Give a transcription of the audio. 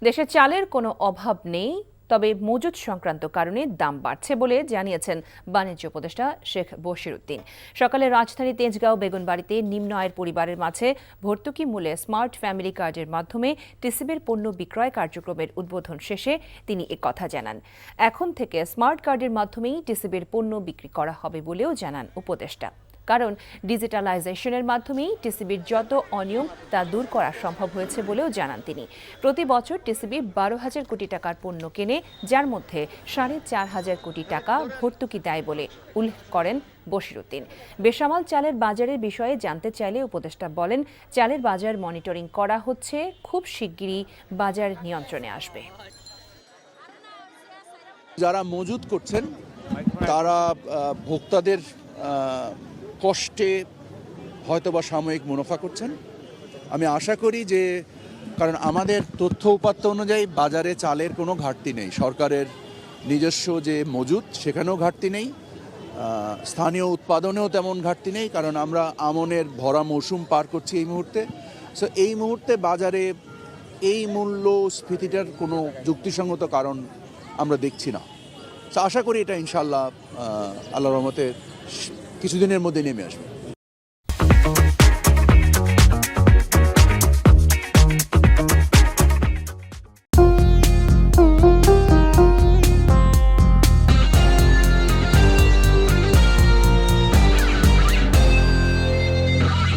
দেশে চালের কোনো অভাব নেই, তবে মজুত সংক্রান্ত কারণে দাম বাড়ছে বলে জানিয়েছেন বাণিজ্য উপদেষ্টা শেখ বশিরউদ্দিন। সকালে রাজধানী তেজগাঁও বেগুনবাড়িতে নিম্ন আয়ের পরিবারের মাঝে ভর্তুকি মূল্যে স্মার্ট ফ্যামিলি কার্ডের মাধ্যমে টিসিবির পণ্য বিক্রয় কার্যক্রমের উদ্বোধন শেষে তিনি একথা জানান। এখন থেকে স্মার্ট কার্ডের মাধ্যমেই টিসিবির পণ্য বিক্রি করা হবে বলেও জানান উপদেষ্টা। কারণ ডিজিটালাইজেশনের মাধ্যমেই টিসিবির যত অনিয়ম তা দূর করা সম্ভব হয়েছে বলেও জানান তিনি। প্রতি বছর টিসিবি 12,000 কোটি টাকার পণ্য কেনে, যার মধ্যে 4,500 কোটি টাকা ভর্তুকি দেয় বলে উল্লেখ করেন বশিরউদ্দিন। বেসামাল চালের বাজারের বিষয়ে জানতে চাইলে উপদেষ্টা বলেন, চালের বাজার মনিটরিং করা হচ্ছে, খুব শিগগিরই বাজার নিয়ন্ত্রণে আসবে। যারা মজুত করছেন তারা ভোক্তাদের কষ্টে হয়তোবা সাময়িক মুনাফা করছেন। আমি আশা করি যে, কারণ আমাদের তথ্য উপাত্ত অনুযায়ী বাজারে চালের কোনো ঘাটতি নেই, সরকারের নিজস্ব যে মজুত সেখানেও ঘাটতি নেই, স্থানীয় উৎপাদনেও তেমন ঘাটতি নেই, কারণ আমরা আমনের ভরা মৌসুম পার করছি এই মুহূর্তে। সো এই মুহূর্তে বাজারে এই মূল্যস্ফীতিটার কোনো যুক্তিসঙ্গত কারণ আমরা দেখছি না। তো আশা করি এটা ইনশাআল্লাহ আল্লাহর রহমতে কিছুদিনের মধ্যে নেমে আসবে।